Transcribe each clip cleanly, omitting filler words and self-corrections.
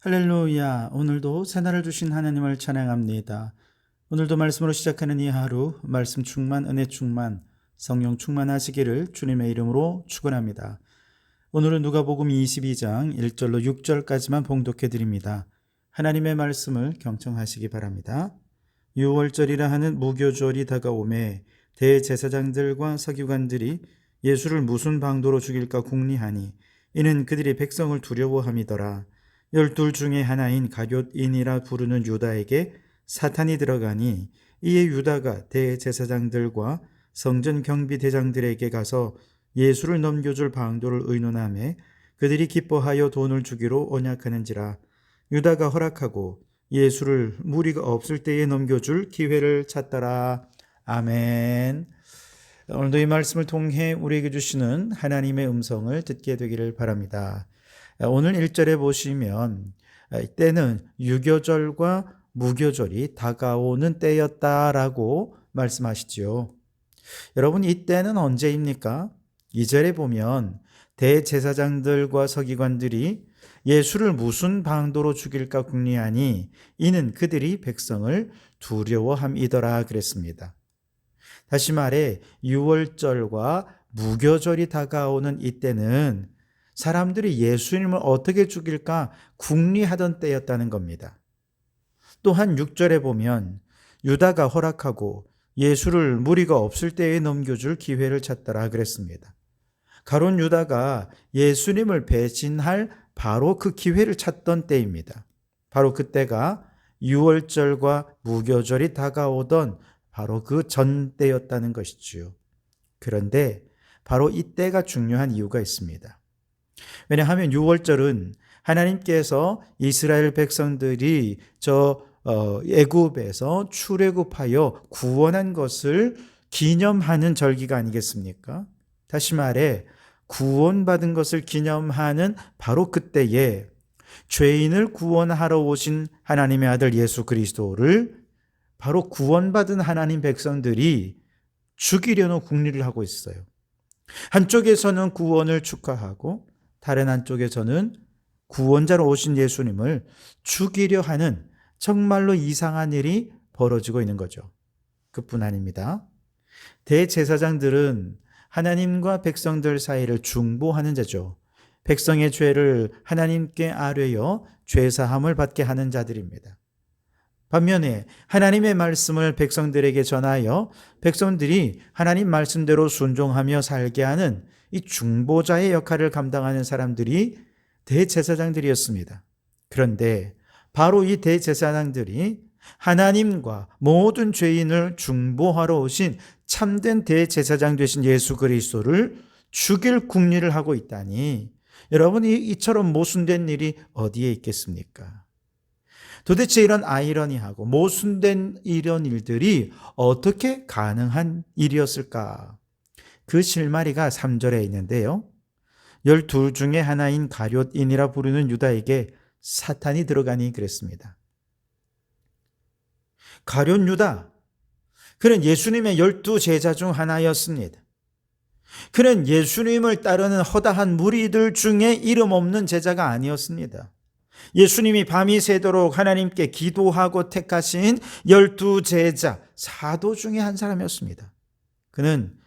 할렐루야. 오늘도 새날을 주신 하나님을 찬양합니다. 오늘도 말씀으로 시작하는 이 하루, 말씀 충만, 은혜 충만, 성령 충만하시기를 주님의 이름으로 축원합니다. 오늘은 누가복음 22장 1절로 6절까지만 봉독해 드립니다. 하나님의 말씀을 경청하시기 바랍니다. 6월절이라 하는 무교절이 다가오매 대제사장들과 서기관들이 예수를 무슨 방도로 죽일까 궁리하니 이는 그들이 백성을 두려워함이더라. 12 중에 하나인 가룟인이라 부르는 유다에게 사탄이 들어가니 이에 유다가 대제사장들과 성전 경비대장들에게 가서 예수를 넘겨줄 방도를 의논하며 그들이 기뻐하여 돈을 주기로 언약하는지라. 유다가 허락하고 예수를 무리가 없을 때에 넘겨줄 기회를 찾더라. 아멘. 오늘도 이 말씀을 통해 우리에게 주시는 하나님의 음성을 듣게 되기를 바랍니다. 오늘 1절에 보시면 때는 유교절과 무교절이 다가오는 때였다라고 말씀하시죠. 여러분, 이 때는 언제입니까? 2절에 보면 대제사장들과 서기관들이 예수를 무슨 방도로 죽일까 궁리하니 이는 그들이 백성을 두려워함이더라 그랬습니다. 다시 말해 6월절과 무교절이 다가오는 이때는 사람들이 예수님을 어떻게 죽일까 궁리하던 때였다는 겁니다. 또한 6절에 보면 유다가 허락하고 예수를 무리가 없을 때에 넘겨줄 기회를 찾더라 그랬습니다. 가룟 유다가 예수님을 배신할 바로 그 기회를 찾던 때입니다. 바로 그때가 6월절과 무교절이 다가오던 바로 그 전 때였다는 것이지요. 그런데 바로 이때가 중요한 이유가 있습니다. 왜냐하면 6월절은 하나님께서 이스라엘 백성들이 애굽에서 출애굽하여 구원한 것을 기념하는 절기가 아니겠습니까? 다시 말해 구원받은 것을 기념하는 바로 그때에 죄인을 구원하러 오신 하나님의 아들 예수 그리스도를 바로 구원받은 하나님 백성들이 죽이려는 궁리를 하고 있어요. 한쪽에서는 구원을 축하하고 다른 한쪽에서는 구원자로 오신 예수님을 죽이려 하는 정말로 이상한 일이 벌어지고 있는 거죠. 그뿐 아닙니다. 대제사장들은 하나님과 백성들 사이를 중보하는 자죠. 백성의 죄를 하나님께 아뢰어 죄사함을 받게 하는 자들입니다. 반면에 하나님의 말씀을 백성들에게 전하여 백성들이 하나님 말씀대로 순종하며 살게 하는 이 중보자의 역할을 감당하는 사람들이 대제사장들이었습니다. 그런데 바로 이 대제사장들이 하나님과 모든 죄인을 중보하러 오신 참된 대제사장 되신 예수 그리스도를 죽일 궁리를 하고 있다니 여러분, 이처럼 모순된 일이 어디에 있겠습니까? 도대체 이런 아이러니하고 모순된 이런 일들이 어떻게 가능한 일이었을까? 그 실마리가 3절에 있는데요. 12 중에 하나인 가룟인이라 부르는 유다에게 사탄이 들어가니 그랬습니다. 가룟 유다, 그는 예수님의 12 제자 중 하나였습니다. 그는 예수님을 따르는 허다한 무리들 중에 이름 없는 제자가 아니었습니다. 예수님이 밤이 새도록 하나님께 기도하고 택하신 12 제자, 사도 중에 한 사람이었습니다. 그는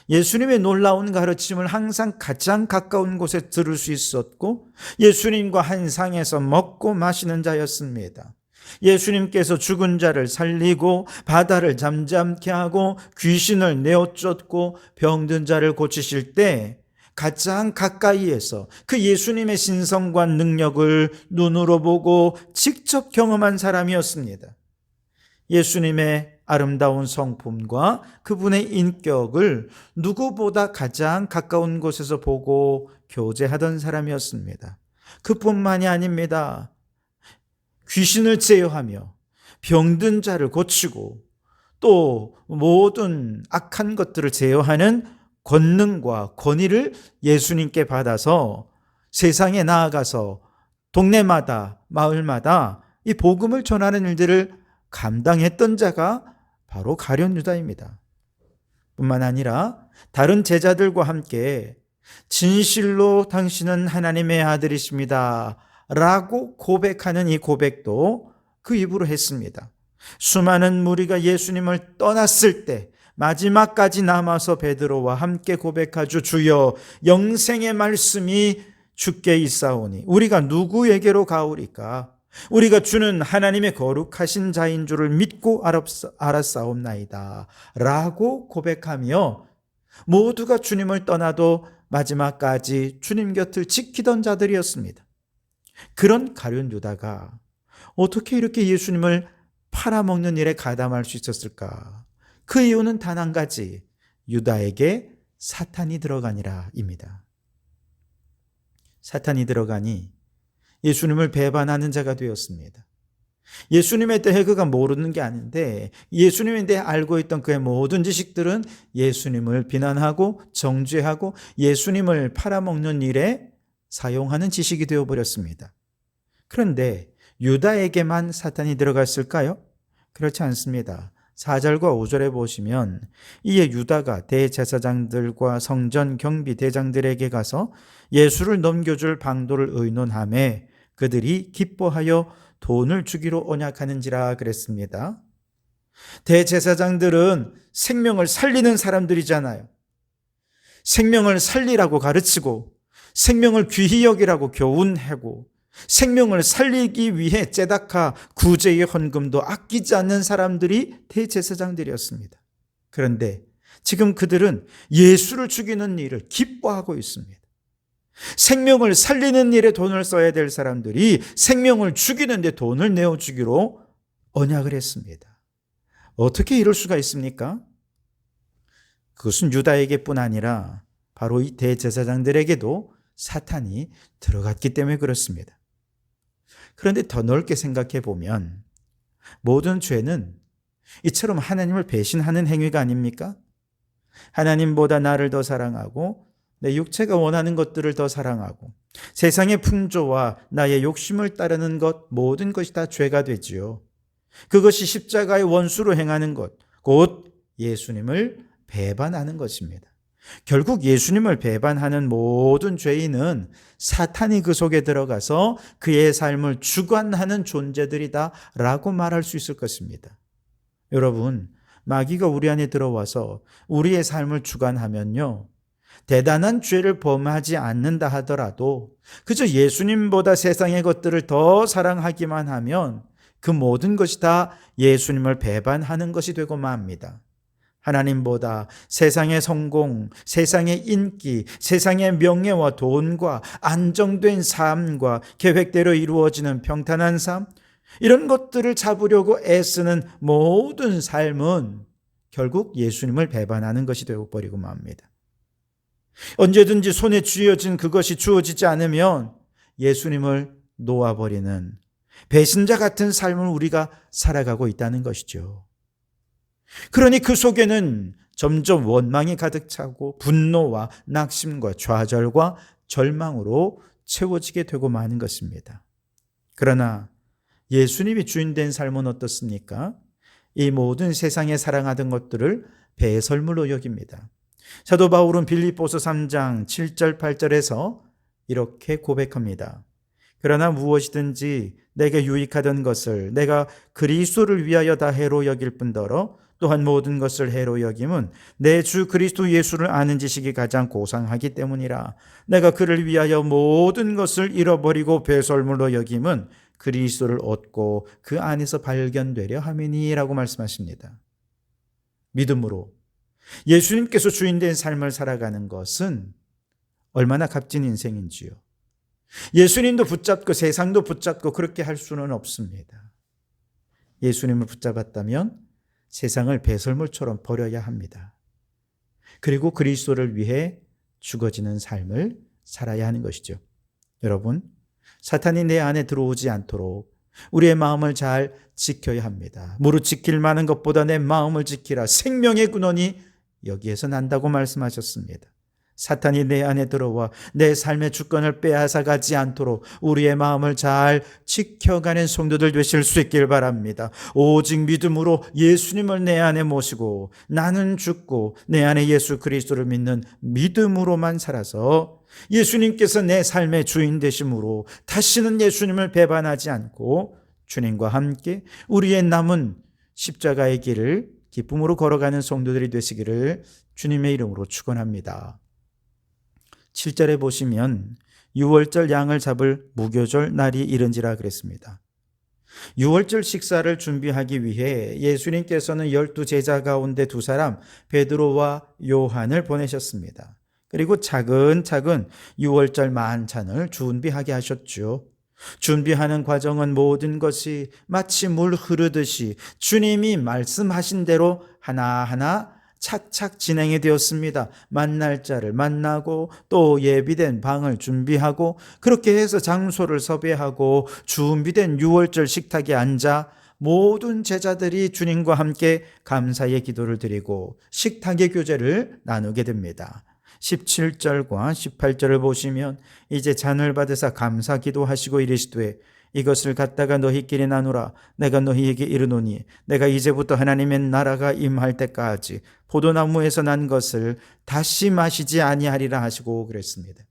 예수님의 놀라운 가르침을 항상 가장 가까운 곳에 들을 수 있었고 예수님과 한 상에서 먹고 마시는 자였습니다. 예수님께서 죽은 자를 살리고 바다를 잠잠케 하고 귀신을 내어쫓고 병든 자를 고치실 때 가장 가까이에서 그 예수님의 신성과 능력을 눈으로 보고 직접 경험한 사람이었습니다. 예수님의 아름다운 성품과 그분의 인격을 누구보다 가장 가까운 곳에서 보고 교제하던 사람이었습니다. 그뿐만이 아닙니다. 귀신을 제어하며 병든 자를 고치고 또 모든 악한 것들을 제어하는 권능과 권위를 예수님께 받아서 세상에 나아가서 동네마다 마을마다 이 복음을 전하는 일들을 감당했던 자가 바로 가룟 유다입니다. 뿐만 아니라 다른 제자들과 함께 진실로 당신은 하나님의 아들이십니다 라고 고백하는 이 고백도 그 입으로 했습니다. 수많은 무리가 예수님을 떠났을 때 마지막까지 남아서 베드로와 함께 고백하죠. 주여, 영생의 말씀이 주께 있사오니 우리가 누구에게로 가오리까? 우리가 주는 하나님의 거룩하신 자인 줄을 믿고 알았사옵나이다 라고 고백하며 모두가 주님을 떠나도 마지막까지 주님 곁을 지키던 자들이었습니다. 그런 가룟 유다가 어떻게 이렇게 예수님을 팔아먹는 일에 가담할 수 있었을까? 그 이유는 단 한 가지, 유다에게 사탄이 들어가니라입니다. 사탄이 들어가니 예수님을 배반하는 자가 되었습니다. 예수님에 대해 그가 모르는 게 아닌데 예수님에 대해 알고 있던 그의 모든 지식들은 예수님을 비난하고 정죄하고 예수님을 팔아먹는 일에 사용하는 지식이 되어버렸습니다. 그런데 유다에게만 사탄이 들어갔을까요? 그렇지 않습니다. 4절과 5절에 보시면 이에 유다가 대제사장들과 성전 경비 대장들에게 가서 예수를 넘겨줄 방도를 의논하매 그들이 기뻐하여 돈을 주기로 언약하는지라 그랬습니다. 대제사장들은 생명을 살리는 사람들이잖아요. 생명을 살리라고 가르치고 생명을 귀히 여기라고 교훈하고 생명을 살리기 위해 째다카 구제의 헌금도 아끼지 않는 사람들이 대제사장들이었습니다. 그런데 지금 그들은 예수를 죽이는 일을 기뻐하고 있습니다. 생명을 살리는 일에 돈을 써야 될 사람들이 생명을 죽이는 데 돈을 내어주기로 언약을 했습니다. 어떻게 이럴 수가 있습니까? 그것은 유다에게뿐 아니라 바로 이 대제사장들에게도 사탄이 들어갔기 때문에 그렇습니다. 그런데 더 넓게 생각해 보면 모든 죄는 이처럼 하나님을 배신하는 행위가 아닙니까? 하나님보다 나를 더 사랑하고 내 육체가 원하는 것들을 더 사랑하고 세상의 풍조와 나의 욕심을 따르는 것 모든 것이 다 죄가 되지요. 그것이 십자가의 원수로 행하는 것, 곧 예수님을 배반하는 것입니다. 결국 예수님을 배반하는 모든 죄인은 사탄이 그 속에 들어가서 그의 삶을 주관하는 존재들이다 라고 말할 수 있을 것입니다. 여러분, 마귀가 우리 안에 들어와서 우리의 삶을 주관하면요, 대단한 죄를 범하지 않는다 하더라도 그저 예수님보다 세상의 것들을 더 사랑하기만 하면 그 모든 것이 다 예수님을 배반하는 것이 되고 맙니다. 하나님보다 세상의 성공, 세상의 인기, 세상의 명예와 돈과 안정된 삶과 계획대로 이루어지는 평탄한 삶, 이런 것들을 잡으려고 애쓰는 모든 삶은 결국 예수님을 배반하는 것이 되어버리고 맙니다. 언제든지 손에 쥐어진 그것이 주어지지 않으면 예수님을 놓아버리는 배신자 같은 삶을 우리가 살아가고 있다는 것이죠. 그러니 그 속에는 점점 원망이 가득 차고 분노와 낙심과 좌절과 절망으로 채워지게 되고 마는 것입니다. 그러나 예수님이 주인된 삶은 어떻습니까? 이 모든 세상에 사랑하던 것들을 배설물로 여깁니다. 사도 바울은 빌립보서 3장 7절 8절에서 이렇게 고백합니다. 그러나 무엇이든지 내게 유익하던 것을 내가 그리스도를 위하여 다 해로 여길 뿐더러 또한 모든 것을 해로 여김은 내 주 그리스도 예수를 아는 지식이 가장 고상하기 때문이라. 내가 그를 위하여 모든 것을 잃어버리고 배설물로 여김은 그리스도를 얻고 그 안에서 발견되려 함이니라고 말씀하십니다. 믿음으로 예수님께서 주인된 삶을 살아가는 것은 얼마나 값진 인생인지요. 예수님도 붙잡고 세상도 붙잡고 그렇게 할 수는 없습니다. 예수님을 붙잡았다면 세상을 배설물처럼 버려야 합니다. 그리고 그리스도를 위해 죽어지는 삶을 살아야 하는 것이죠. 여러분, 사탄이 내 안에 들어오지 않도록 우리의 마음을 잘 지켜야 합니다. 무릇 지킬 만한 것보다 내 마음을 지키라. 생명의 근원이 여기에서 난다고 말씀하셨습니다. 사탄이 내 안에 들어와 내 삶의 주권을 빼앗아가지 않도록 우리의 마음을 잘 지켜가는 성도들 되실 수 있길 바랍니다. 오직 믿음으로 예수님을 내 안에 모시고 나는 죽고 내 안에 예수 그리스도를 믿는 믿음으로만 살아서 예수님께서 내 삶의 주인 되심으로 다시는 예수님을 배반하지 않고 주님과 함께 우리의 남은 십자가의 길을 기쁨으로 걸어가는 성도들이 되시기를 주님의 이름으로 축원합니다. 7절에 보시면 유월절 양을 잡을 무교절 날이 이른지라 그랬습니다. 유월절 식사를 준비하기 위해 예수님께서는 12 제자 가운데 2사람 베드로와 요한을 보내셨습니다. 그리고 차근차근 유월절 만찬을 준비하게 하셨죠. 준비하는 과정은 모든 것이 마치 물 흐르듯이 주님이 말씀하신 대로 하나하나 착착 진행이 되었습니다. 만날 자를 만나고 또 예비된 방을 준비하고 그렇게 해서 장소를 섭외하고 준비된 유월절 식탁에 앉아 모든 제자들이 주님과 함께 감사의 기도를 드리고 식탁의 교제를 나누게 됩니다. 17절과 18절을 보시면 이제 잔을 받으사 감사 기도하시고 이르시되 이것을 갖다가 너희끼리 나누라. 내가 너희에게 이르노니 내가 이제부터 하나님의 나라가 임할 때까지 포도나무에서 난 것을 다시 마시지 아니하리라 하시고 그랬습니다.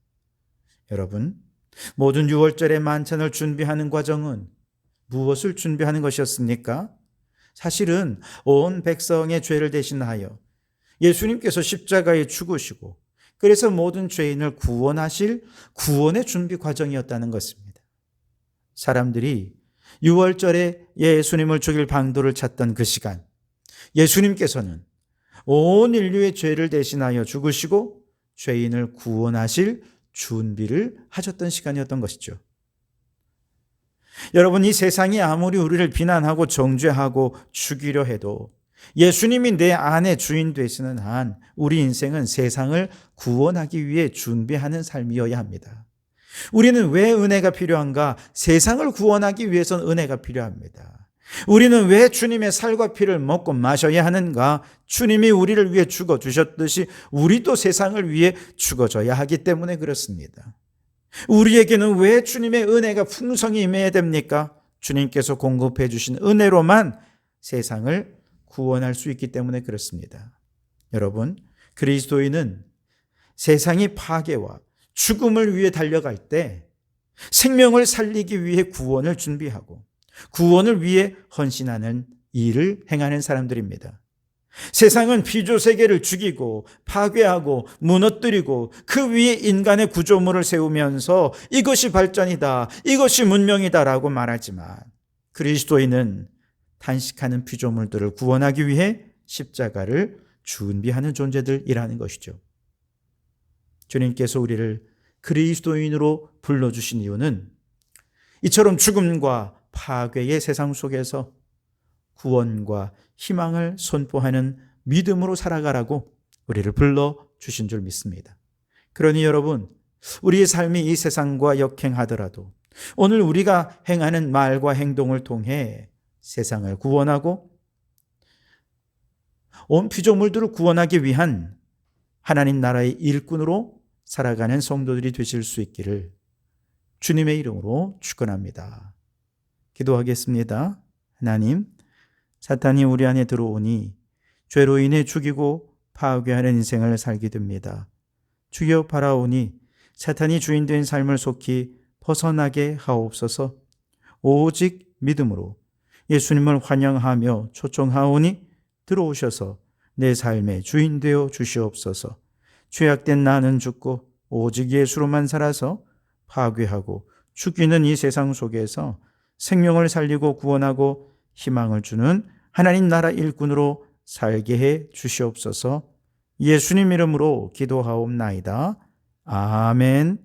여러분, 모든 유월절의 만찬을 준비하는 과정은 무엇을 준비하는 것이었습니까? 사실은 온 백성의 죄를 대신하여 예수님께서 십자가에 죽으시고 그래서 모든 죄인을 구원하실 구원의 준비 과정이었다는 것입니다. 사람들이 유월절에 예수님을 죽일 방도를 찾던 그 시간, 예수님께서는 온 인류의 죄를 대신하여 죽으시고 죄인을 구원하실 준비를 하셨던 시간이었던 것이죠. 여러분, 이 세상이 아무리 우리를 비난하고 정죄하고 죽이려 해도 예수님이 내 안에 주인 되시는 한 우리 인생은 세상을 구원하기 위해 준비하는 삶이어야 합니다. 우리는 왜 은혜가 필요한가? 세상을 구원하기 위해서는 은혜가 필요합니다. 우리는 왜 주님의 살과 피를 먹고 마셔야 하는가? 주님이 우리를 위해 죽어주셨듯이 우리도 세상을 위해 죽어져야 하기 때문에 그렇습니다. 우리에게는 왜 주님의 은혜가 풍성히 임해야 됩니까? 주님께서 공급해 주신 은혜로만 세상을 구원할 수 있기 때문에 그렇습니다. 여러분, 그리스도인은 세상이 파괴와 죽음을 위해 달려갈 때 생명을 살리기 위해 구원을 준비하고 구원을 위해 헌신하는 일을 행하는 사람들입니다. 세상은 피조세계를 죽이고 파괴하고 무너뜨리고 그 위에 인간의 구조물을 세우면서 이것이 발전이다, 이것이 문명이다라고 말하지만 그리스도인은 탄식하는 피조물들을 구원하기 위해 십자가를 준비하는 존재들이라는 것이죠. 주님께서 우리를 그리스도인으로 불러주신 이유는 이처럼 죽음과 파괴의 세상 속에서 구원과 희망을 선포하는 믿음으로 살아가라고 우리를 불러주신 줄 믿습니다. 그러니 여러분, 우리의 삶이 이 세상과 역행하더라도 오늘 우리가 행하는 말과 행동을 통해 세상을 구원하고 온 피조물들을 구원하기 위한 하나님 나라의 일꾼으로 살아가는 성도들이 되실 수 있기를 주님의 이름으로 축원합니다. 기도하겠습니다. 하나님, 사탄이 우리 안에 들어오니 죄로 인해 죽이고 파괴하는 인생을 살게 됩니다. 주여 바라오니 사탄이 주인된 삶을 속히 벗어나게 하옵소서. 오직 믿음으로 예수님을 환영하며 초청하오니 들어오셔서 내 삶의 주인 되어 주시옵소서. 죄악된 나는 죽고 오직 예수로만 살아서 파괴하고 죽이는 이 세상 속에서 생명을 살리고 구원하고 희망을 주는 하나님 나라 일꾼으로 살게 해 주시옵소서. 예수님 이름으로 기도하옵나이다. 아멘.